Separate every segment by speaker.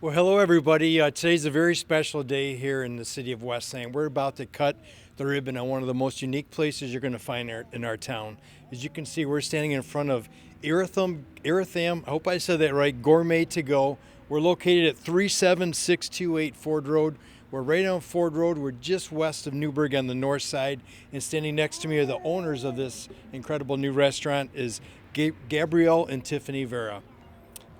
Speaker 1: Well, hello everybody. Today's a very special day here in the city of Westland. We're about to cut the ribbon on one of the most unique places you're going to find in our town. As you can see, we're standing in front of Aratham, I hope I said that right, Gourmet to Go. We're located at 37628 Ford Road. We're right on Ford Road. We're just west of Newburgh on the north side. And standing next to me are the owners of this incredible new restaurant is Gabrielle and Tiffany Vera.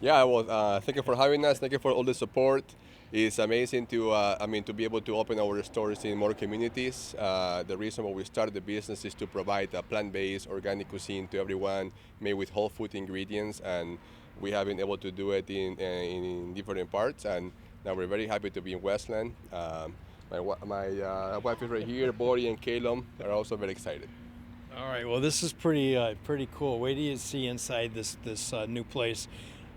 Speaker 2: Yeah, well, thank you for having us. Thank you for all the support. It's amazing to be able to open our stores in more communities. The reason why we started the business is to provide a plant-based, organic cuisine to everyone, made with whole food ingredients, and we have been able to do it in different parts. And now we're very happy to be in Westland. My wife is right here. Bori and Calum are also very excited.
Speaker 1: All right. Well, this is pretty cool. Wait till you see inside this new place.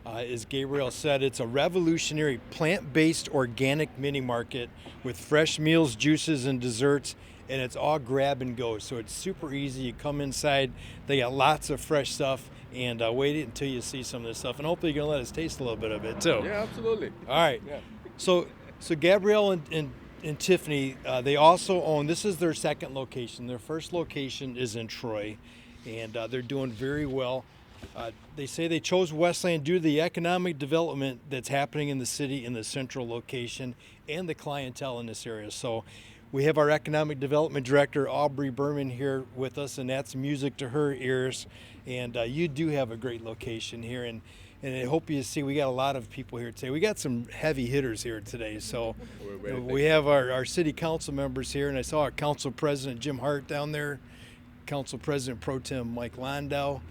Speaker 1: As Gabrielle said, it's a revolutionary plant-based organic mini market with fresh meals, juices, and desserts, and it's all grab and go. So it's super easy. You come inside, they got lots of fresh stuff, and wait until you see some of this stuff, and hopefully you're gonna let us taste a little bit of it too.
Speaker 2: Yeah, absolutely.
Speaker 1: All right.
Speaker 2: Yeah.
Speaker 1: So Gabrielle and Tiffany, they also own. This is their second location. Their first location is in Troy, and they're doing very well. They say they chose Westland due to the economic development that's happening in the city in the central location and the clientele in this area. So we have our economic development director, Aubrey Berman, here with us, and that's music to her ears. And you do have a great location here. And I hope you see we got a lot of people here today. We got some heavy hitters here today. So we have our city council members here, and I saw our council president, Jim Hart, down there, council president pro tem Mike Landau,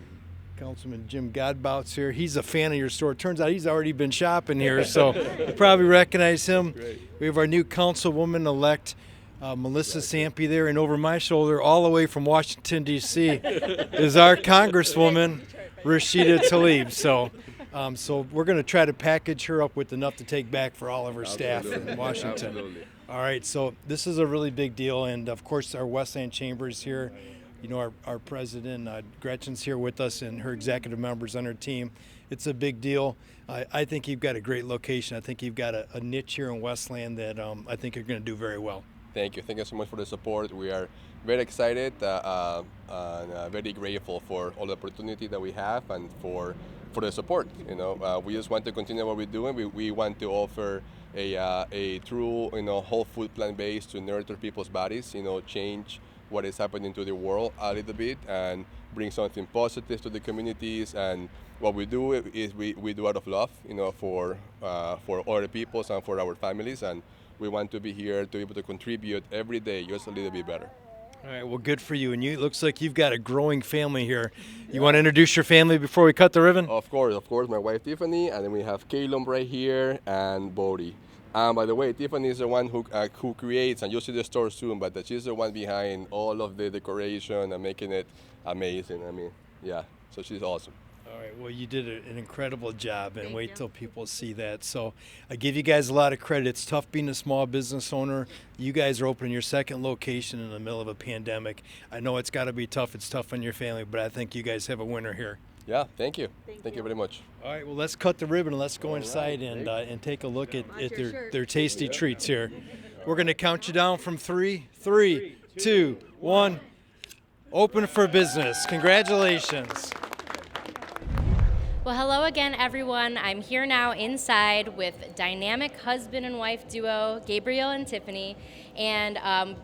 Speaker 1: Councilman Jim Godbout's here. He's a fan of your store. Turns out he's already been shopping here, so you probably recognize him.
Speaker 2: Great.
Speaker 1: We have our new councilwoman-elect, Melissa Sampe there, and over my shoulder, all the way from Washington, D.C., is our Congresswoman, Rashida Tlaib. So we're going to try to package her up with enough to take back for all of her staff in Washington.
Speaker 2: Absolutely.
Speaker 1: All right, so this is a really big deal, and of course our Westland Chamber is here. You know, our president, Gretchen's here with us, and her executive members on her team. It's a big deal. I think you've got a great location. I think you've got a niche here in Westland that I think you're going to do very well.
Speaker 2: Thank you. Thank you so much for the support. We are very excited and very grateful for all the opportunity that we have and for the support. You know, we just want to continue what we're doing. We want to offer a true, whole food plant-based to nurture people's bodies. Change what is happening to the world a little bit and bring something positive to the communities. And what we do is we do out of love, for other peoples and for our families. And we want to be here to be able to contribute every day just a little bit better.
Speaker 1: All right, well, good for you. And it looks like you've got a growing family here. You want to introduce your family before we cut the ribbon?
Speaker 2: Of course, my wife Tiffany, and then we have Calum right here and Bodhi. By the way, Tiffany is the one who creates, and you'll see the store soon, but she's the one behind all of the decoration and making it amazing. I mean, yeah, so she's awesome.
Speaker 1: All right, well, you did an incredible job, and wait till people see that. So I give you guys a lot of credit. It's tough being a small business owner. You guys are opening your second location in the middle of a pandemic. I know it's got to be tough. It's tough on your family, but I think you guys have a winner here.
Speaker 2: Yeah, thank you. Thank you very much.
Speaker 1: All right, well, let's cut the ribbon and let's go inside and take a look at their tasty treats here. We're going to count you down from three, 2, 1. Open for business. Congratulations.
Speaker 3: Well, hello again, everyone. I'm here now inside with dynamic husband and wife duo, Gabrielle and Tiffany, and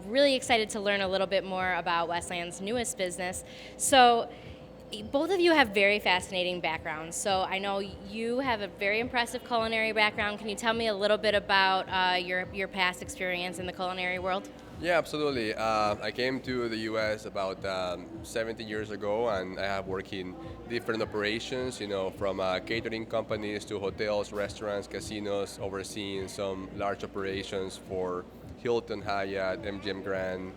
Speaker 3: really excited to learn a little bit more about Westland's newest business. So, both of you have very fascinating backgrounds. So I know you have a very impressive culinary background. Can you tell me a little bit about your past experience in the culinary world?
Speaker 2: Yeah, absolutely. I came to the U.S. about 17 years ago, and I have worked in different operations, from catering companies to hotels, restaurants, casinos, overseeing some large operations for Hilton, Hyatt, MGM Grand,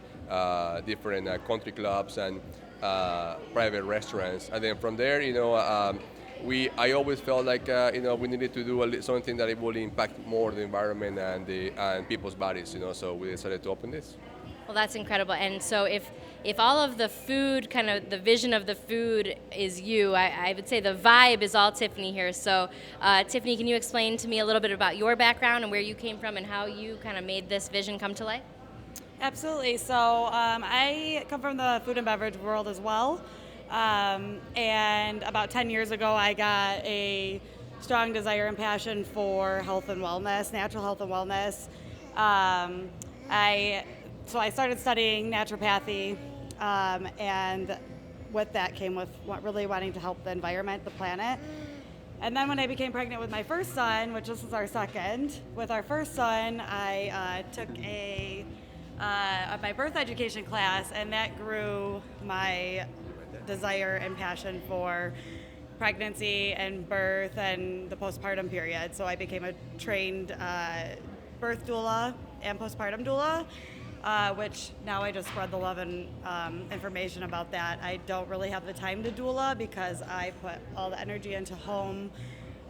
Speaker 2: different country clubs, and private restaurants. And then from there, I always felt like we needed to do something that it would impact more the environment and people's bodies. So we decided to open this.
Speaker 3: Well, that's incredible. And so if all of the food, kind of the vision of the food is you, I would say the vibe is all Tiffany here. So Tiffany, can you explain to me a little bit about your background and where you came from and how you kind of made this vision come to life?
Speaker 4: Absolutely. So I come from the food and beverage world as well. And about 10 years ago, I got a strong desire and passion for health and wellness, natural health and wellness. So I started studying naturopathy, and with that came with really wanting to help the environment, the planet. And then when I became pregnant with my first son, which this is our second, with our first son, I took my birth education class, and that grew my desire and passion for pregnancy and birth and the postpartum period. So I became a trained birth doula and postpartum doula, which now I just spread the love and information about that. I don't really have the time to doula because I put all the energy into home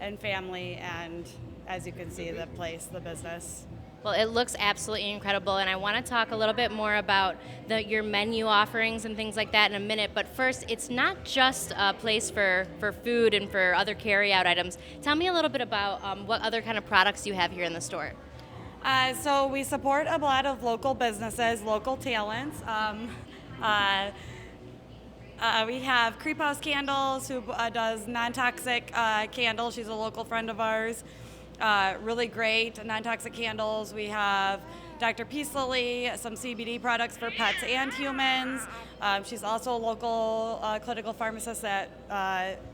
Speaker 4: and family and, as you can see, the place, the business.
Speaker 3: Well, it looks absolutely incredible, and I want to talk a little bit more about your menu offerings and things like that in a minute. But first, it's not just a place for food and for other carry-out items. Tell me a little bit about what other kind of products you have here in the store.
Speaker 4: So we support a lot of local businesses, local talents. We have Creep House Candles, who does non-toxic candles. She's a local friend of ours. Really great non-toxic candles. We have Dr. Peace Lily, some CBD products for pets and humans. She's also a local clinical pharmacist that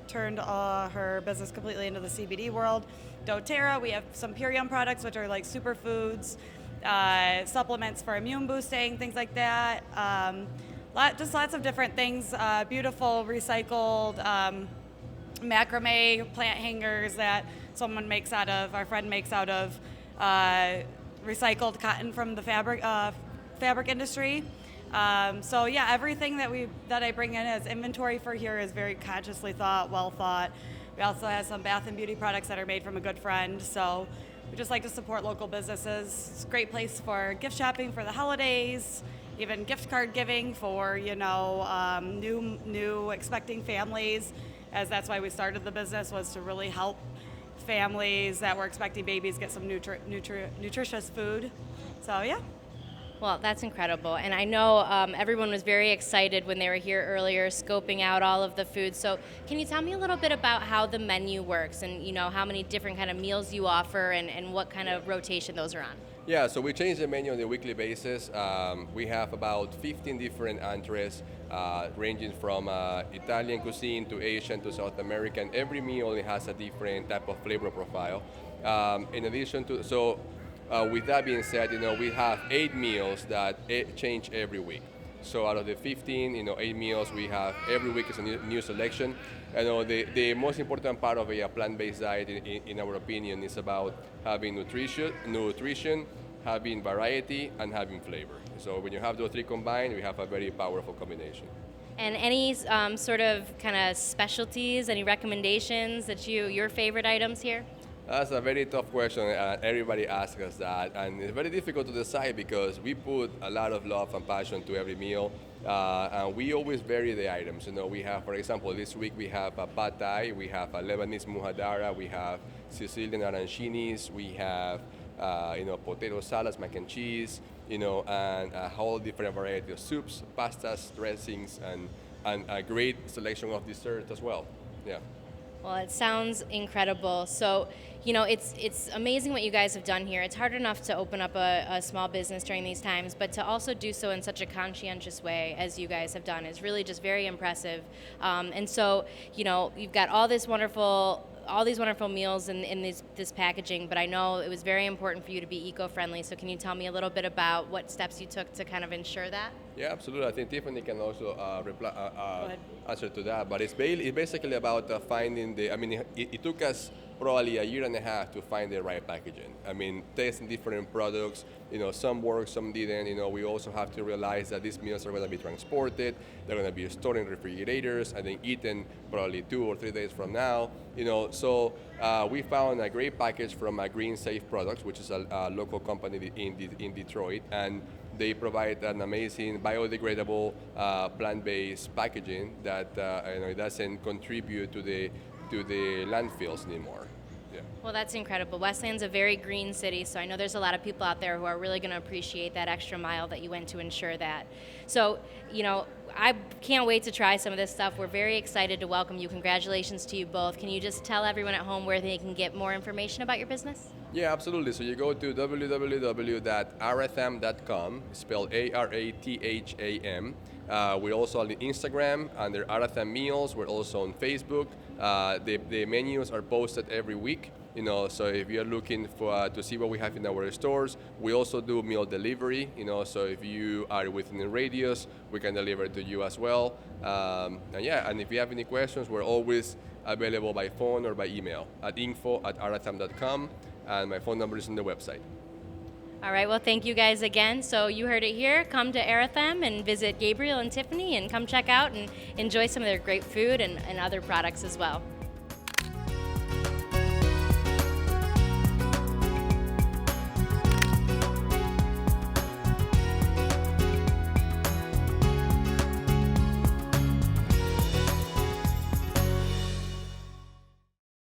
Speaker 4: turned her business completely into the CBD world. doTERRA, we have some Purium products, which are like superfoods, supplements for immune boosting, things like that. Just lots of different things, beautiful recycled macrame plant hangers that our friend makes out of recycled cotton from the fabric industry. So yeah, everything that I bring in as inventory for here is very consciously well thought. We also have some bath and beauty products that are made from a good friend. So we just like to support local businesses. It's a great place for gift shopping for the holidays, even gift card giving for new expecting families, as that's why we started the business, was to really help families that were expecting babies get some nutritious food. So yeah.
Speaker 3: Well, that's incredible. And I know everyone was very excited when they were here earlier scoping out all of the food. So can you tell me a little bit about how the menu works and how many different kind of meals you offer and what kind of rotation those are on?
Speaker 2: Yeah, so we change the menu on a weekly basis. We have about 15 different entrees, ranging from Italian cuisine to Asian to South American. Every meal only has a different type of flavor profile. In addition to, with that being said, we have 8 meals that change every week. So out of the 15, 8 meals we have every week is a new selection. The most important part of a plant-based diet, in our opinion, is about having nutrition, having variety, and having flavor. So when you have those 3 combined, we have a very powerful combination.
Speaker 3: And any sort of kind of specialties, any recommendations that your favorite items here?
Speaker 2: That's a very tough question. Everybody asks us that, and it's very difficult to decide because we put a lot of love and passion to every meal, and we always vary the items. We have, for example, this week we have a pad thai, we have a Lebanese muhadara, we have Sicilian arancinis, we have potato salads, mac and cheese, and a whole different variety of soups, pastas, dressings, and a great selection of desserts as well. Yeah.
Speaker 3: Well, it sounds incredible. So, it's amazing what you guys have done here. It's hard enough to open up a small business during these times, but to also do so in such a conscientious way as you guys have done is really just very impressive. And so, you've got all these wonderful meals in this packaging, but I know it was very important for you to be eco-friendly. So can you tell me a little bit about what steps you took to kind of ensure that?
Speaker 2: Yeah, absolutely. I think Tiffany can also answer to that. But it's basically about finding it took us probably a year and a half to find the right packaging. Testing different products, some worked, some didn't. We also have to realize that these meals are going to be transported, they're going to be stored in refrigerators and then eaten probably 2 or 3 days from now. So we found a great package from Green Safe Products, which is a local company in Detroit, and they provide an amazing biodegradable plant-based packaging that it doesn't contribute to the landfills anymore. Yeah.
Speaker 3: Well, that's incredible. Westland's a very green city, so I know there's a lot of people out there who are really going to appreciate that extra mile that you went to ensure that. So, I can't wait to try some of this stuff. We're very excited to welcome you. Congratulations to you both. Can you just tell everyone at home where they can get more information about your business?
Speaker 2: Yeah, absolutely. So you go to www.aratham.com, spelled Aratham. We're also on Instagram under Aratham Meals. We're also on Facebook. The menus are posted every week. So if you're looking for to see what we have in our stores, we also do meal delivery. So if you are within the radius, we can deliver to you as well. And if you have any questions, we're always available by phone or by email at info@aratham.com, and my phone number is on the website.
Speaker 3: All right, well, thank you guys again. So you heard it here. Come to Aratham and visit Gabriel and Tiffany and come check out and enjoy some of their great food and other products as well.